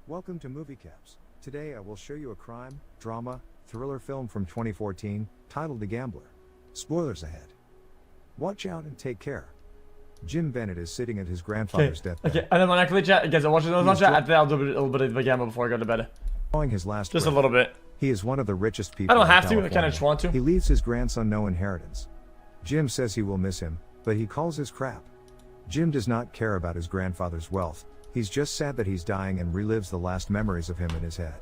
Welcome to Movie Caps. Today I will show you a crime, drama, thriller film from 2014, titled The Gambler. Spoilers ahead. Watch out and take care. Jim Bennett is sitting at his grandfather's deathbed. Okay, and then when I click chat, guys, I watch it. I'll do a little bit of the gamble before I go to bed. Drawing his last Just breath. a little bit. He is one of the richest people I don't have in to, I California. kind of just want to. He leaves his grandson no inheritance. Jim says he will miss him, but he calls his crap. Jim does not care about his grandfather's wealth. He's just sad that he's dying and relives the last memories of him in his head.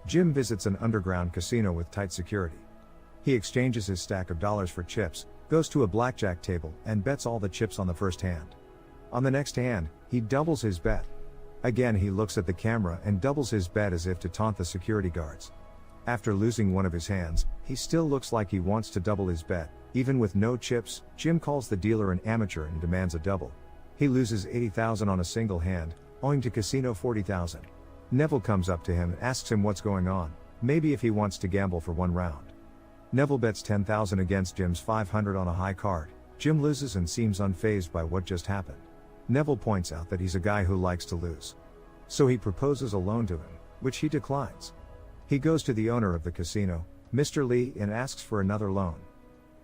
Jim visits an underground casino with tight security. He exchanges his stack of dollars for chips, goes to a blackjack table, and bets all the chips on the first hand. On the next hand, he doubles his bet. Again he looks at the camera and doubles his bet as if to taunt the security guards. After losing one of his hands, he still looks like he wants to double his bet. Even with no chips, Jim calls the dealer an amateur and demands a double. He loses $80,000 on a single hand, owing to casino $40,000. Neville comes up to him and asks him what's going on, maybe if he wants to gamble for one round. Neville bets $10,000 against Jim's $500 on a high card. Jim loses and seems unfazed by what just happened. Neville points out that he's a guy who likes to lose. So he proposes a loan to him, which he declines. He goes to the owner of the casino, Mr. Lee, and asks for another loan.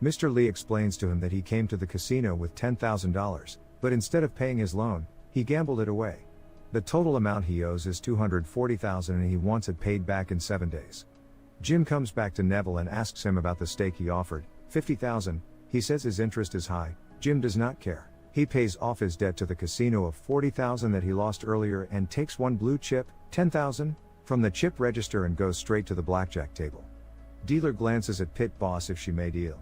Mr. Lee explains to him that he came to the casino with $10,000, but instead of paying his loan, he gambled it away. The total amount he owes is $240,000 and he wants it paid back in 7 days. Jim comes back to Neville and asks him about the stake he offered, $50,000. He says his interest is high. Jim does not care. He pays off his debt to the casino of $40,000 that he lost earlier and takes one blue chip, $10,000, from the chip register and goes straight to the blackjack table. Dealer glances at pit boss if she may deal.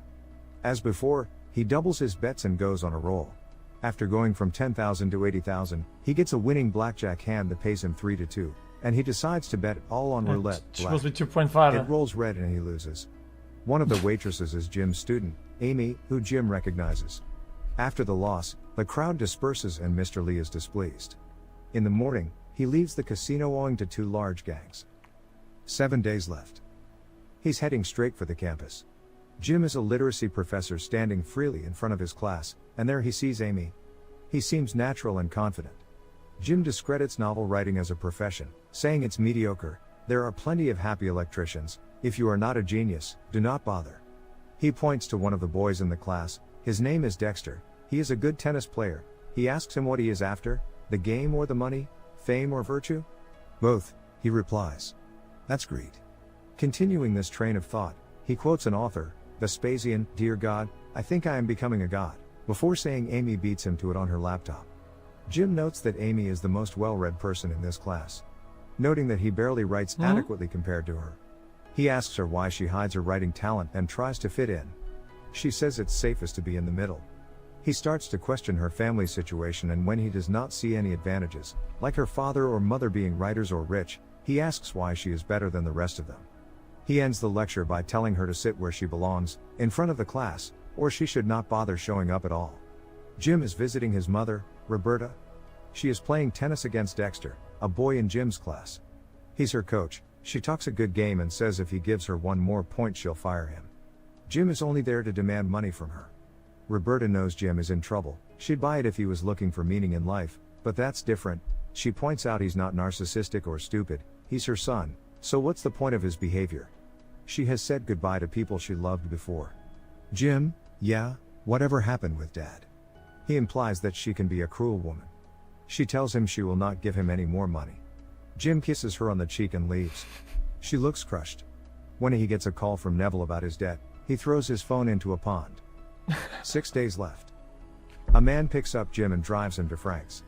As before, he doubles his bets and goes on a roll. After going from $10,000 to $80,000, he gets a winning blackjack hand that pays him 3-2, and he decides to bet all on roulette. It's supposed to be 2.5. It rolls red and he loses. One of the waitresses is Jim's student, Amy, who Jim recognizes. After the loss, the crowd disperses and Mr. Lee is displeased. In the morning, he leaves the casino owing to 2 large gangs. 7 days left. He's heading straight for the campus. Jim is a literacy professor standing freely in front of his class, and there he sees Amy. He seems natural and confident. Jim discredits novel writing as a profession, saying it's mediocre. There are plenty of happy electricians. If you are not a genius, do not bother. He points to one of the boys in the class. His name is Dexter. He is a good tennis player. He asks him what he is after, the game or the money, fame or virtue? Both, he replies. That's greed. Continuing this train of thought, he quotes an author, Vespasian, "Dear God, I think I am becoming a god," before saying Amy beats him to it on her laptop. Jim notes that Amy is the most well-read person in this class, noting that he barely writes adequately compared to her. He asks her why she hides her writing talent and tries to fit in. She says it's safest to be in the middle. He starts to question her family situation, and when he does not see any advantages, like her father or mother being writers or rich, he asks why she is better than the rest of them. He ends the lecture by telling her to sit where she belongs, in front of the class, or she should not bother showing up at all. Jim is visiting his mother, Roberta. She is playing tennis against Dexter, a boy in Jim's class. He's her coach. She talks a good game and says if he gives her one more point she'll fire him. Jim is only there to demand money from her. Roberta knows Jim is in trouble. She'd buy it if he was looking for meaning in life, but that's different. She points out he's not narcissistic or stupid. He's her son, so what's the point of his behavior? She has said goodbye to people she loved before. Jim, yeah, whatever happened with Dad? He implies that she can be a cruel woman. She tells him she will not give him any more money. Jim kisses her on the cheek and leaves. She looks crushed. When he gets a call from Neville about his debt, he throws his phone into a pond. 6 days left. A man picks up Jim and drives him to Frank's.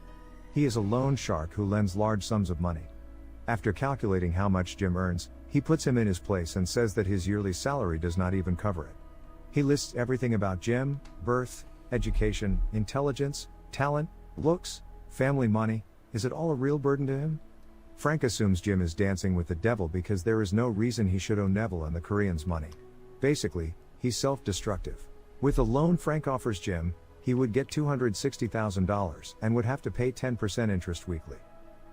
He is a loan shark who lends large sums of money. After calculating how much Jim earns, he puts him in his place and says that his yearly salary does not even cover it. He lists everything about Jim: birth, education, intelligence, talent, looks, family, money. Is it all a real burden to him? Frank assumes Jim is dancing with the devil because there is no reason he should owe Neville and the Koreans money. Basically, he's self-destructive. With the loan Frank offers Jim, he would get $260,000 and would have to pay 10% interest weekly.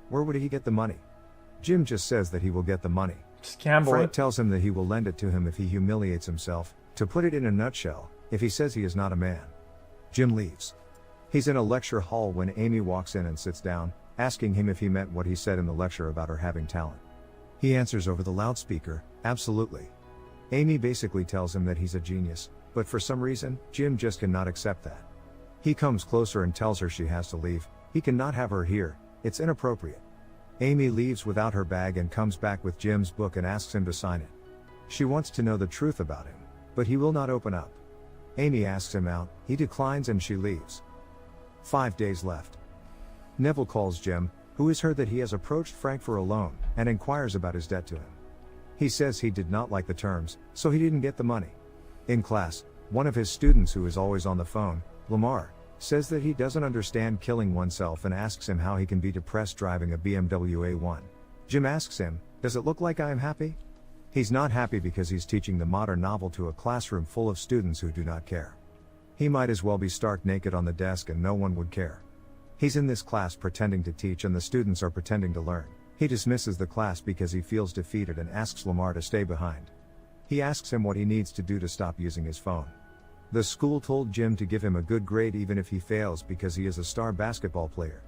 Where would he get the money? Jim just says that he will get the money. Frank tells him that he will lend it to him if he humiliates himself. To put it in a nutshell, if he says he is not a man. Jim leaves. He's in a lecture hall when Amy walks in and sits down, asking him if he meant what he said in the lecture about her having talent. He answers over the loudspeaker, absolutely. Amy basically tells him that he's a genius, but for some reason, Jim just cannot accept that. He comes closer and tells her she has to leave, he cannot have her here, it's inappropriate. Amy leaves without her bag and comes back with Jim's book and asks him to sign it. She wants to know the truth about him, but he will not open up. Amy asks him out, he declines and she leaves. 5 days left. Neville calls Jim, who has heard that he has approached Frank for a loan, and inquires about his debt to him. He says he did not like the terms, so he didn't get the money. In class, one of his students who is always on the phone, Lamar, says that he doesn't understand killing oneself and asks him how he can be depressed driving a BMW A1. Jim asks him, does it look like I am happy? He's not happy because he's teaching the modern novel to a classroom full of students who do not care. He might as well be stark naked on the desk and no one would care. He's in this class pretending to teach and the students are pretending to learn. He dismisses the class because he feels defeated and asks Lamar to stay behind. He asks him what he needs to do to stop using his phone. The school told Jim to give him a good grade even if he fails because he is a star basketball player.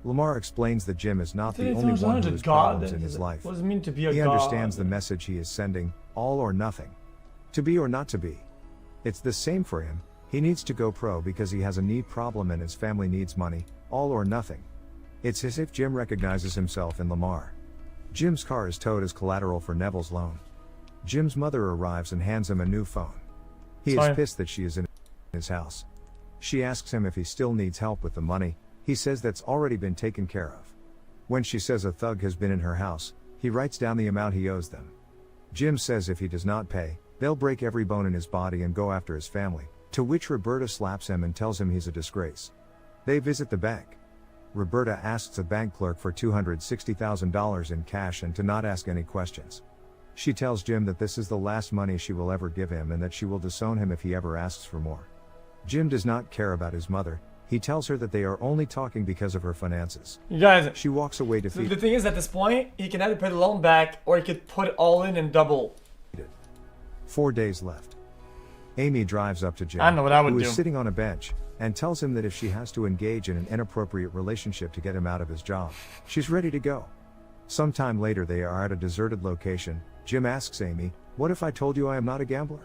Lamar explains that Jim is not the only one who has problems in his life. What does it mean to be a god? He understands the message he is sending, all or nothing. To be or not to be. It's the same for him, he needs to go pro because he has a need problem and his family needs money, all or nothing. It's as if Jim recognizes himself in Lamar. Jim's car is towed as collateral for Neville's loan. Jim's mother arrives and hands him a new phone. He is pissed that she is in his house. She asks him if he still needs help with the money, he says that's already been taken care of. When she says a thug has been in her house, he writes down the amount he owes them. Jim says if he does not pay, they'll break every bone in his body and go after his family, to which Roberta slaps him and tells him he's a disgrace. They visit the bank. Roberta asks the bank clerk for $260,000 in cash and to not ask any questions. She tells Jim that this is the last money she will ever give him and that she will disown him if he ever asks for more. Jim does not care about his mother, he tells her that they are only talking because of her finances. You guys, she walks away defeated. The thing is, at this point, he can either pay the loan back or he could put it all in and double. 4 days left. Amy drives up to Jim, I know what I would who do. is sitting on a bench, and tells him that if she has to engage in an inappropriate relationship to get him out of his job, she's ready to go. Sometime later they are at a deserted location. Jim asks Amy, what if I told you I am not a gambler?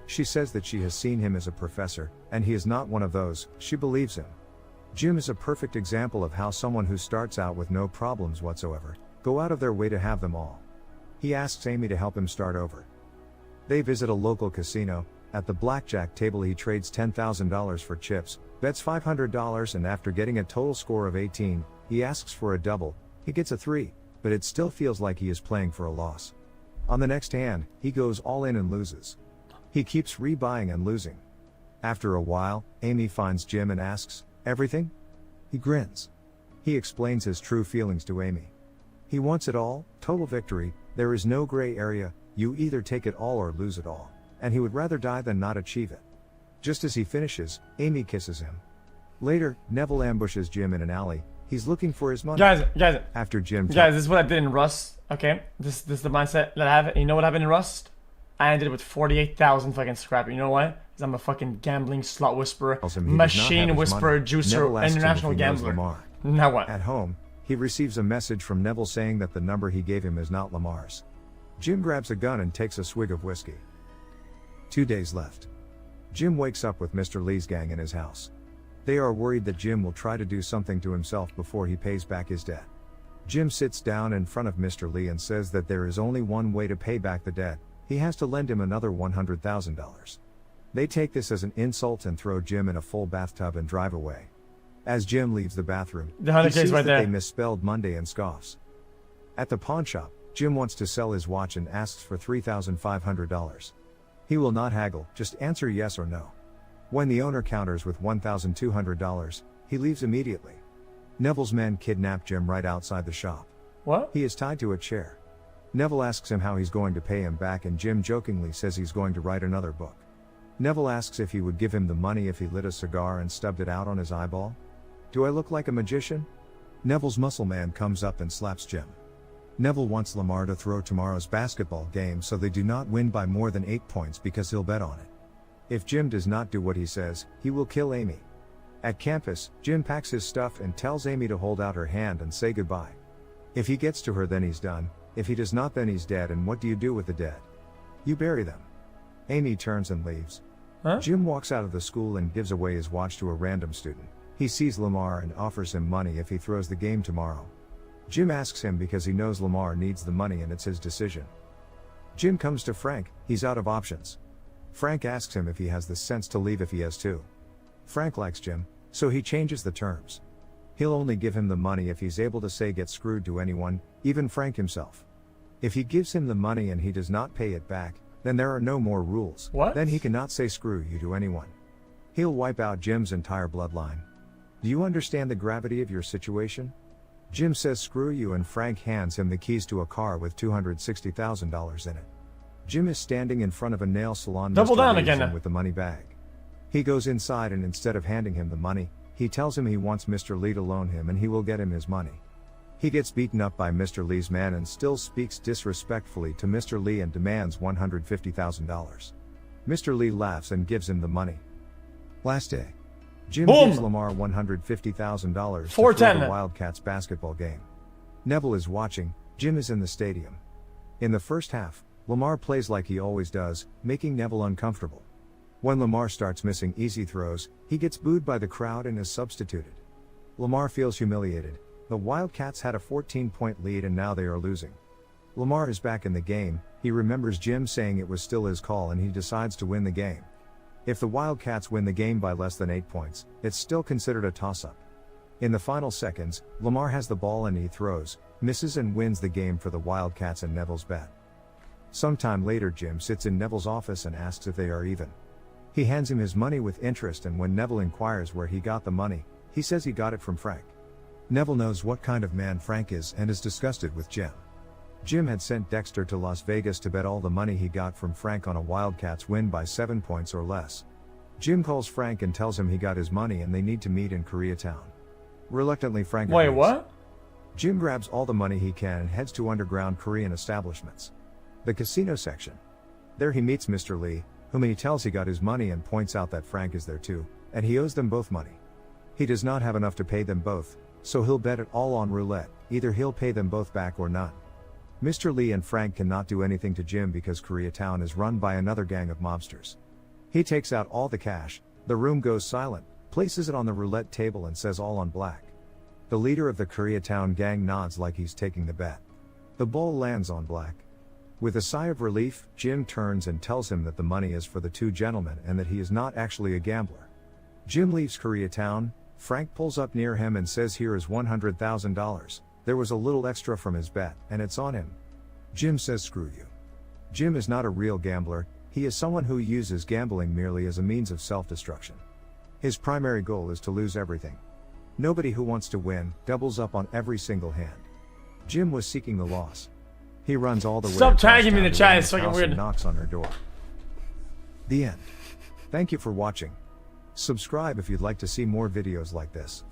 She says that she has seen him as a professor, and he is not one of those. She believes him. Jim is a perfect example of how someone who starts out with no problems whatsoever, go out of their way to have them all. He asks Amy to help him start over. They visit a local casino. At the blackjack table he trades $10,000 for chips, bets $500 and after getting a total score of 18, he asks for a double, he gets a 3, but it still feels like he is playing for a loss. On the next hand, he goes all in and loses. He keeps rebuying and losing. After a while, Amy finds Jim and asks, everything? He grins. He explains his true feelings to Amy. He wants it all, total victory, there is no gray area, you either take it all or lose it all. And he would rather die than not achieve it. Just as he finishes, Amy kisses him. Later, Neville ambushes Jim in an alley. He's looking for his money. Guys, after Jim. Guys, this is what I did in Rust. Okay, this is the mindset that I have. You know what happened in Rust? I ended with 48,000 fucking scrap. You know why? Because I'm a fucking gambling slot whisperer, machine whisperer, juicer, international gambler. Now what? At home, he receives a message from Neville saying that the number he gave him is not Lamar's. Jim grabs a gun and takes a swig of whiskey. 2 days left. Jim wakes up with Mr. Lee's gang in his house. They are worried that Jim will try to do something to himself before he pays back his debt. Jim sits down in front of Mr. Lee and says that there is only one way to pay back the debt, he has to lend him another $100,000. They take this as an insult and throw Jim in a full bathtub and drive away. As Jim leaves the bathroom, he sees that they misspelled Monday and scoffs. At the pawn shop, Jim wants to sell his watch and asks for $3,500. He will not haggle, just answer yes or no. When the owner counters with $1,200, he leaves immediately. Neville's men kidnap Jim right outside the shop. What? He is tied to a chair. Neville asks him how he's going to pay him back and Jim jokingly says he's going to write another book. Neville asks if he would give him the money if he lit a cigar and stubbed it out on his eyeball. Do I look like a magician? Neville's muscle man comes up and slaps Jim. Neville wants Lamar to throw tomorrow's basketball game so they do not win by more than 8 points because he'll bet on it. If Jim does not do what he says, he will kill Amy. At campus, Jim packs his stuff and tells Amy to hold out her hand and say goodbye. If he gets to her, then he's done. If he does not, then he's dead. And what do you do with the dead? You bury them. Amy turns and leaves. Huh? Jim walks out of the school and gives away his watch to a random student. He sees Lamar and offers him money if he throws the game tomorrow. Jim asks him because he knows Lamar needs the money and it's his decision. Jim comes to Frank, he's out of options. Frank asks him if he has the sense to leave if he has to. Frank likes Jim, so he changes the terms. He'll only give him the money if he's able to say get screwed to anyone, even Frank himself. If he gives him the money and he does not pay it back, then there are no more rules. What? Then he cannot say screw you to anyone. He'll wipe out Jim's entire bloodline. Do you understand the gravity of your situation? Jim says screw you and Frank hands him the keys to a car with $260,000 in it. Jim is standing in front of a nail salon. Double down Mr. again. With the money bag. He goes inside and instead of handing him the money, he tells him he wants Mr. Lee to loan him and he will get him his money. He gets beaten up by Mr. Lee's man and still speaks disrespectfully to Mr. Lee and demands $150,000. Mr. Lee laughs and gives him the money. Last day. Jim gives Lamar $150,000 for the Wildcats basketball game. Neville is watching, Jim is in the stadium. In the first half, Lamar plays like he always does, making Neville uncomfortable. When Lamar starts missing easy throws, he gets booed by the crowd and is substituted. Lamar feels humiliated. The Wildcats had a 14-point lead and now they are losing. Lamar is back in the game, he remembers Jim saying it was still his call and he decides to win the game. If the Wildcats win the game by less than 8 points, it's still considered a toss-up. In the final seconds, Lamar has the ball and he throws, misses and wins the game for the Wildcats and Neville's bet. Sometime later Jim sits in Neville's office and asks if they are even. He hands him his money with interest and when Neville inquires where he got the money, he says he got it from Frank. Neville knows what kind of man Frank is and is disgusted with Jim. Jim had sent Dexter to Las Vegas to bet all the money he got from Frank on a Wildcats win by 7 points or less. Jim calls Frank and tells him he got his money and they need to meet in Koreatown. Reluctantly Frank agrees. Wait, what? Jim grabs all the money he can and heads to underground Korean establishments. The casino section. There he meets Mr. Lee, whom he tells he got his money and points out that Frank is there too, and he owes them both money. He does not have enough to pay them both, so he'll bet it all on roulette, either he'll pay them both back or none. Mr. Lee and Frank cannot do anything to Jim because Koreatown is run by another gang of mobsters. He takes out all the cash, the room goes silent, places it on the roulette table and says all on black. The leader of the Koreatown gang nods like he's taking the bet. The ball lands on black. With a sigh of relief, Jim turns and tells him that the money is for the two gentlemen and that he is not actually a gambler. Jim leaves Koreatown. Frank pulls up near him and says here is $100,000, there was a little extra from his bet, and it's on him. Jim says screw you. Jim is not a real gambler, he is someone who uses gambling merely as a means of self-destruction. His primary goal is to lose everything. Nobody who wants to win, doubles up on every single hand. Jim was seeking the loss. He runs all the way. Stop tagging me in the chat, it's fucking weird. And knocks on her door. The end. Thank you for watching. Subscribe if you'd like to see more videos like this.